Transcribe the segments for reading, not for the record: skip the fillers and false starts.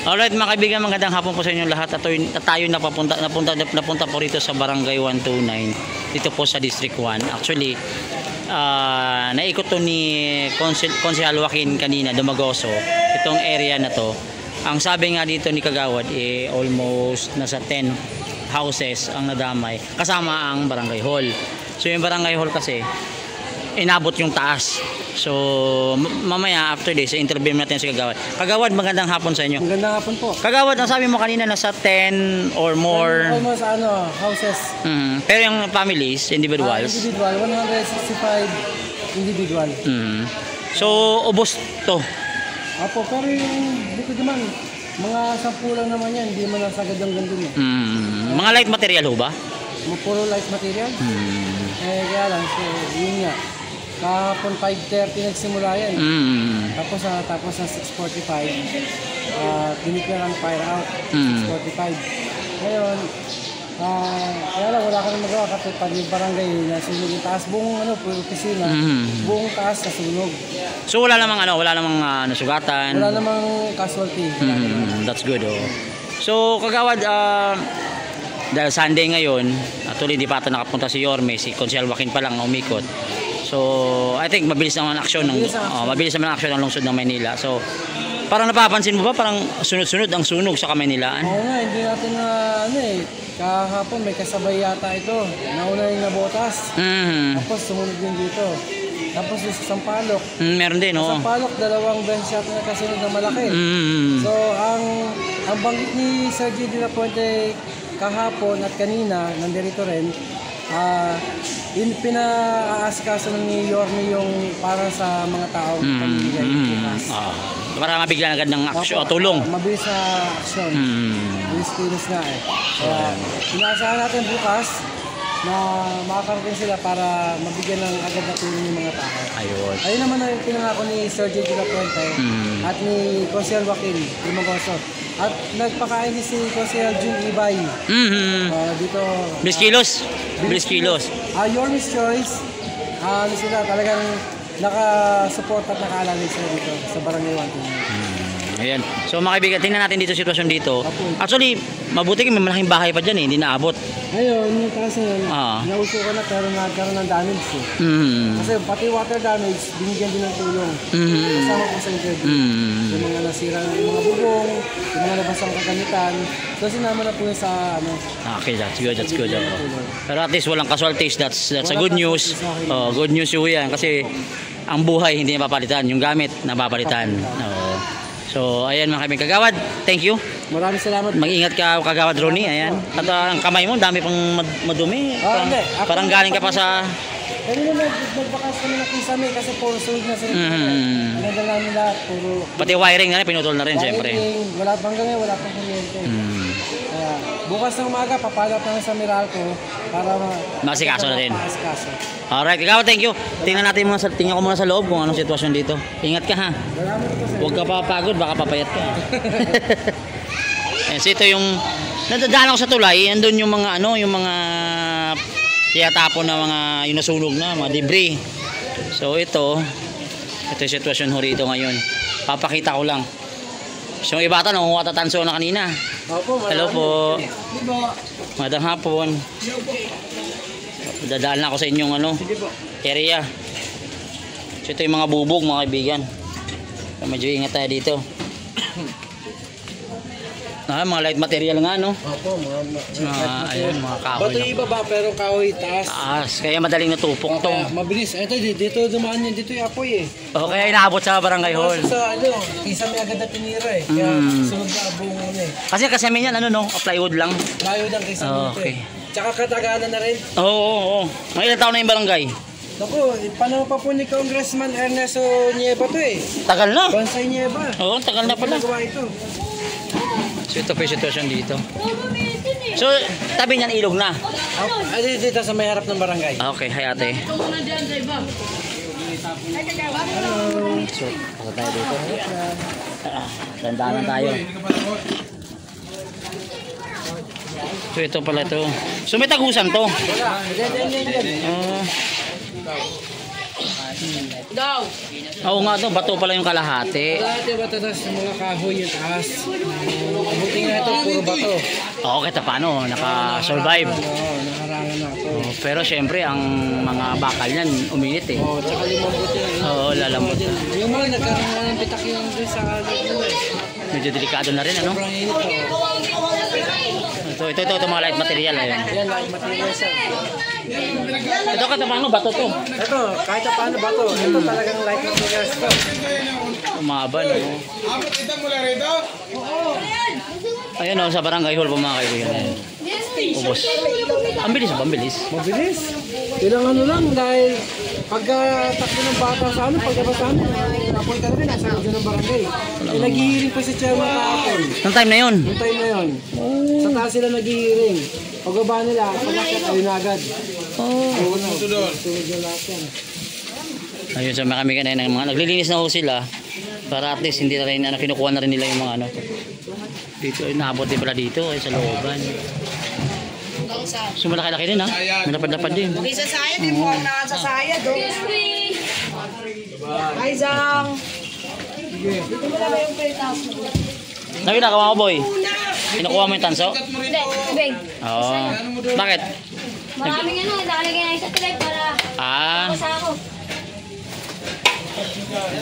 Alright mga kaibigan, magandang hapon po sa inyo lahat. At tayo napunta po rito sa Barangay 129 dito po sa District 1. Actually, naikot to ni Konsehal Joaquin kanina, Dumagoso, itong area na to. Ang sabi nga dito ni Kagawad, almost nasa 10 houses ang nadamay kasama ang Barangay Hall. So yung Barangay Hall kasi inabot yung taas. So mamaya after this interview natin si Kagawad. Kagawad, magandang hapon sa inyo. Magandang hapon po. Kagawad, ang sabi mo kanina nasa 10 or more almost houses. Pero yung families, individuals? Individual, 165 individual. So ubos to? Apo, pero yung dito naman mga 10 lang naman yan, hindi man nasagad ang gandun eh. Mga light material ho ba? Puro light material. Kaya lang, so yun nga. Kahapon 5:30 nagsimula yan. Tapos sa 6:45, diniklar ang fire out. 6:45. Ngayon, kaya lang wala ka nang magawa kasi pag yung barangay nasunog yung taas, buong opisina, buong taas nasunog. So wala namang nasugatan? Wala namang casualty. That's good. So Kagawad, dahil Sunday ngayon, actually hindi pa ata nakapunta si Yorme, si Konsehal Joaquin pa lang umikot. So I think mabilis naman ang aksyon ng aksyon ng lungsod ng Maynila. So parang napapansin mo ba parang sunod-sunod ang sunog sa Kamaynilaan? Oo nga, hindi natin kahapon may kasabay yata ito. Nauna yung nabotas. Tapos sumunod din dito. Tapos sa Sampaloc. Meron din, Sa Sampaloc, 2 gunshot na kasunod na malaki. So ang banggit ni Sir G. De La Puente kahapon at kanina, nandirito rin, pina-aasikaso ni Yorme yung para sa mga tao pamimigay para mabigyan agad ng aksyon o tulong. Mabilis na aksyon. Bilis nga eh. Kaya inaasahan natin bukas na makakarating sila para mabigyan ng agad na tulong yung mga tao. Ayun naman ang pinangako ni Sir J. De La Puente at ni Konsehal Joaquin Dumagoso. At nagpakain din si Konsehal Jun Ibay. Dito. Bilis kilos. Yorme's Choice. Sila talagang naka-support at naka-alalay sila dito sa Barangay 129. Ayan. So mga kaibigan, tingnan natin dito sitwasyon dito. Actually, mabuti may malaking bahay pa dyan hindi naabot. Ngayon, yung taas na nausukan na pero nagkaroon ng damage Kasi pati water damage, binigyan din ng tulong. Kasama po sa interview. Yung mga nasira, yung mga bubong, yung mga nabasang kagamitan. So sinama na po yun sa Okay, that's good. Pero at least walang casualties, that's a good news. Good news yun yan kasi ang buhay hindi napapalitan, yung gamit napapalitan. So ayan mga kaibigan, Kagawad, thank you. Maraming salamat. Mag-ingat ka, Kagawad Ronnie. Ayan. At ang kamay mo, dami pang madumi. Parang galing ka pa sa... Kanina nagbakas kami ng kisame kasi puro sulit na sila. Pinadala namin lahat. Pati wiring na rin, pinutol na rin siyempre. Wala pang ganyan, wala pang kuryente. Kaya bukas ng umaga, papalap na sa Meralco para masikaso na rin. Alright, Kagawad, thank you. Tingnan ko muna sa loob kung anong sitwasyon dito. Ingat ka ha. Huwag ka papagod, baka papayat ka. So ito yung nadadaan ako sa tulay, andun yung mga yung mga tiyatapon na mga yung nasunog na, mga debris. So ito yung sitwasyon ho rito ngayon. Papakita ko lang. So yung ibata nangunguha tatanso na kanina. Hello po. Magandang hapon. Dadaan na ako sa inyong area. So ito yung mga bubog mga kaibigan. So, medyo ingat tayo dito. Mga light material nga Opo, mga kahoy. Bato iba ba pero kahoy taas. Kaya madaling natupok to. Mabilis. Ito dito dumaan yan, dito yung apoy Kaya inaabot sa Barangay Hall. Sa isang may agad na tinira Kaya sunod na buong Kasi amin yan plywood lang. Plywood lang kaysa Okay. Tsaka katagalan na rin. Oo. Mga ilang taon na yung barangay? Naku, panahon pa po ni Congressman Ernesto Nieva to Tagal na. Bonsai Nieva. Oo, tagal na pala. Ito. So ito po yung sitwasyon dito. So tabi niyan ilog na. Dito sa may harap ng barangay. Okay, hi ate. So, pasok tayo dito. Dandanan tayo. So ito pala to. So may tagusan to. Oo nga to, bato pala yung kalahati. Dati ba tatas ng mga kahoy yung taas? Buti nga ito, puro bato. Oo, kahit paano, naka-survive. Oo, nakarangan na ako. Oh, pero syempre, ang mga bakal niyan, uminit eh. Oo, tsaka limambot yan. Oo, lalambot. Yung mga nagkaroon na ng pitak yung doon sa Medyo delikado na rin, ano? sobrang init to. Ito, mga light material. Ayun. Yan, light material siya. Ito kahit paano, bato to. Ito, kahit pa paano bato. Ito talagang light material to. Umaba, no? Ayun, oh, sa barangay hall po mga kaibigan. Ayun. Ubos. Ang bilis, Mabilis. Ilang ano lang dahil pagkatakbo ng bata sa ano, pagkabasaan, apoy talaga nasa loob ng barangay. Naghihiring pa si chairman kahapon. Nung time na yun? Yung time na yun. Sa taas sila naghihiring. Pagbaba nila, pagkakit ayun agad. Oo. Sunod yung lahat yan. Ayun, sa mga kami kanina, mga naglilinis na ho sila para at least hindi na rin, kinukuha na rin nila yung mga ano. Dito, naabot din pala dito, sa looban. So malaki-laki din ha. Malapad-lapad din. Okay, sa saya din mo ang nasa saya do. Ay, Zang. Dito mo lang yung pilitas mo. Ano ginagawa mo, boy? Kinukuha mo yung tanso? Hindi, tubig. Oo. Bakit? Maraming ano, nakalagay na sa tulay para sa ako.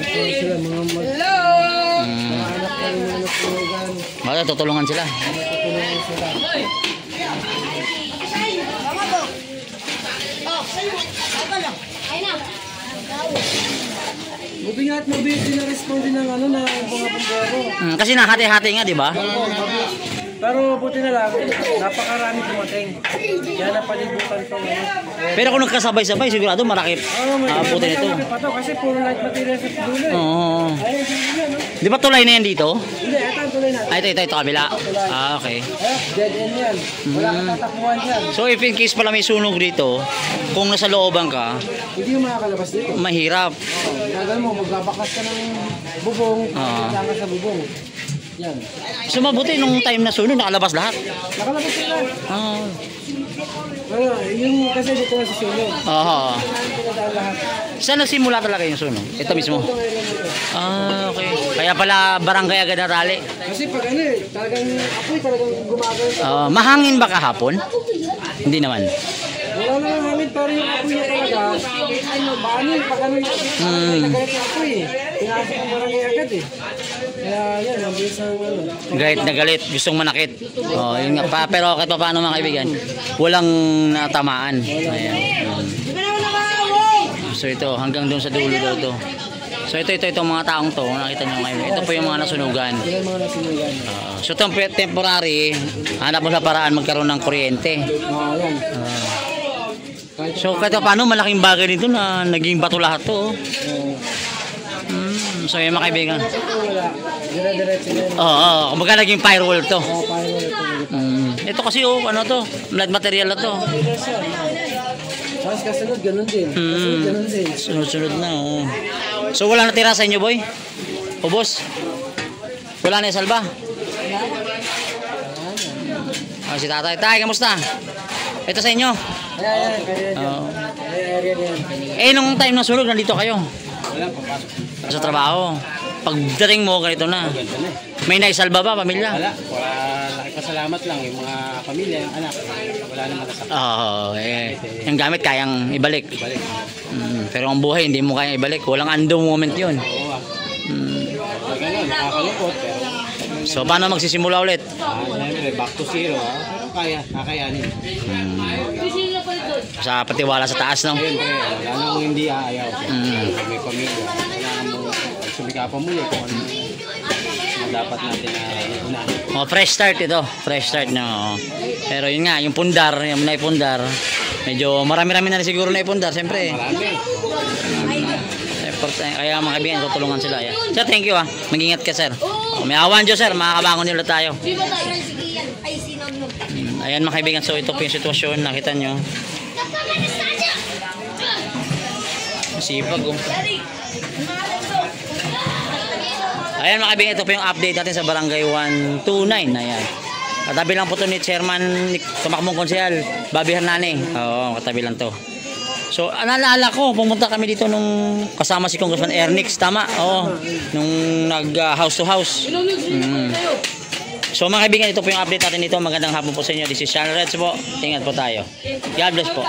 Sila mga Hello! anak na yung mga natulugan. Bakit tutulungan sila? Natutulungan sila. Mama po. Oh, ako lang. Ayun na. Buti nga at mabilis din na-respond din ng ano na mga bumbero. Kasi nakati-hati nga, di ba? Pero buti na lang, napakarami dumating. Kaya napalibutan to. Pero kung nagkasabay-sabay, sigurado maraki abutin ito. Pa to, kasi puro light material sa dulo eh. Oo. Ayun, yun, no? Di ba tulay na yan dito? Hindi, ito ang tuloy natin. Ito, kabila. Okay. Dead end yan. Wala kang tatakbuhan yan. So if in case pala may sunog dito, kung nasa looban ka, Hindi yung makakalabas dito. mahirap. Ginagawa mo, magbabakas ka ng bubong, kailangan ka sa bubong. Yan. So mabuti nung time na sunog, nakalabas lahat. Nakalabas sila. Ah. Pero yung kasi dito na sa sulong. Oo. Pinadaan lahat. Saan nagsimula talaga yung sunog? Ito mismo. Ito ngayon ito. Okay. Kaya pala barangay agad na rally. Kasi pag ano eh, talagang apoy talagang gumagano. Mahangin ba kahapon? Hindi naman. Wala na lang hangin, pero yung apoy niya talaga, ano, paano yung pag ano yung nagalit yung apoy eh. Pinasok ang barangay agad eh. Kaya yan, ang bilis ng ano. Galit na galit, gustong manakit. Yun nga pa, pero kahit pa paano mga kaibigan, walang natamaan. Ayan. Di ba naman nakaway? So ito, hanggang doon sa dulo daw to. So ito mga taong to, nakita nyo ngayon. Ito po yung mga nasunugan. Yan yung mga nasinugan. So temporary, hanap mo sa paraan magkaroon ng kuryente. Yan. So kahit pa paano, malaking bagay dito na naging bato lahat to. So yung mga kaibigan. Wala. Dire-diretso yan. Kumbaga naging firewall to. Paano ito? Ito kasi ano to, light material na to. Tapos kasunod, ganun din. Kasunod, ganun din. Sunod-sunod na. So wala na tira sa inyo, boy? Ubos? Wala na salba? Si tatay. Tay, kamusta? Ito sa inyo? Ayan, kaya yan. Area yan. Nung time ng sunog, nandito kayo? Wala, papasok. Sa trabaho. Pagdating mo, ganito na. May naisalba ba, pamilya? Wala, nakipasalamat lang yung mga pamilya, yung anak. Wala naman kasama. Yung gamit kayang ibalik. Pero ang buhay, hindi mo kayang ibalik. Walang undo moment yun. Nakakalungkot, pero So, paano magsisimula ulit? siyempre, back to zero, pero kakayanin. Sa patiwala sa taas, no? Siyempre, lalong hindi aayaw. Pag may pamilya, kailangan mo sumikapan mo yun kung ano dapat natin na Fresh start ito. Fresh start, no? Pero yun nga, yung pundar, yung naipundar, medyo marami-rami na rin siguro naipundar, siyempre. marami. Kaya mga kaibigan, tutulungan sila. Sir, thank you Mag-ingat ka, sir. May awan Diyos, sir. Makakabangon nila tayo. Di ba tayo sige yan? Ay, sinang mo. Ayan mga kaibigan, so ito po yung sitwasyon. Nakita nyo. Masipag. Ayan mga kaibigan, ito po yung update natin sa Barangay 129. Ayan. Katabi lang po ito ni Chairman Tumakbong Konsehal Bobby Hernani. Oo, katabi lang to. So, naalala ko, pumunta kami dito nung kasama si Congressman Ernix, tama? Oo, nung nag-house to house. So mga kaibigan, ito po yung update natin dito. Magandang hapon po sa inyo. This is Sean Reds po. Ingat po tayo. God bless po.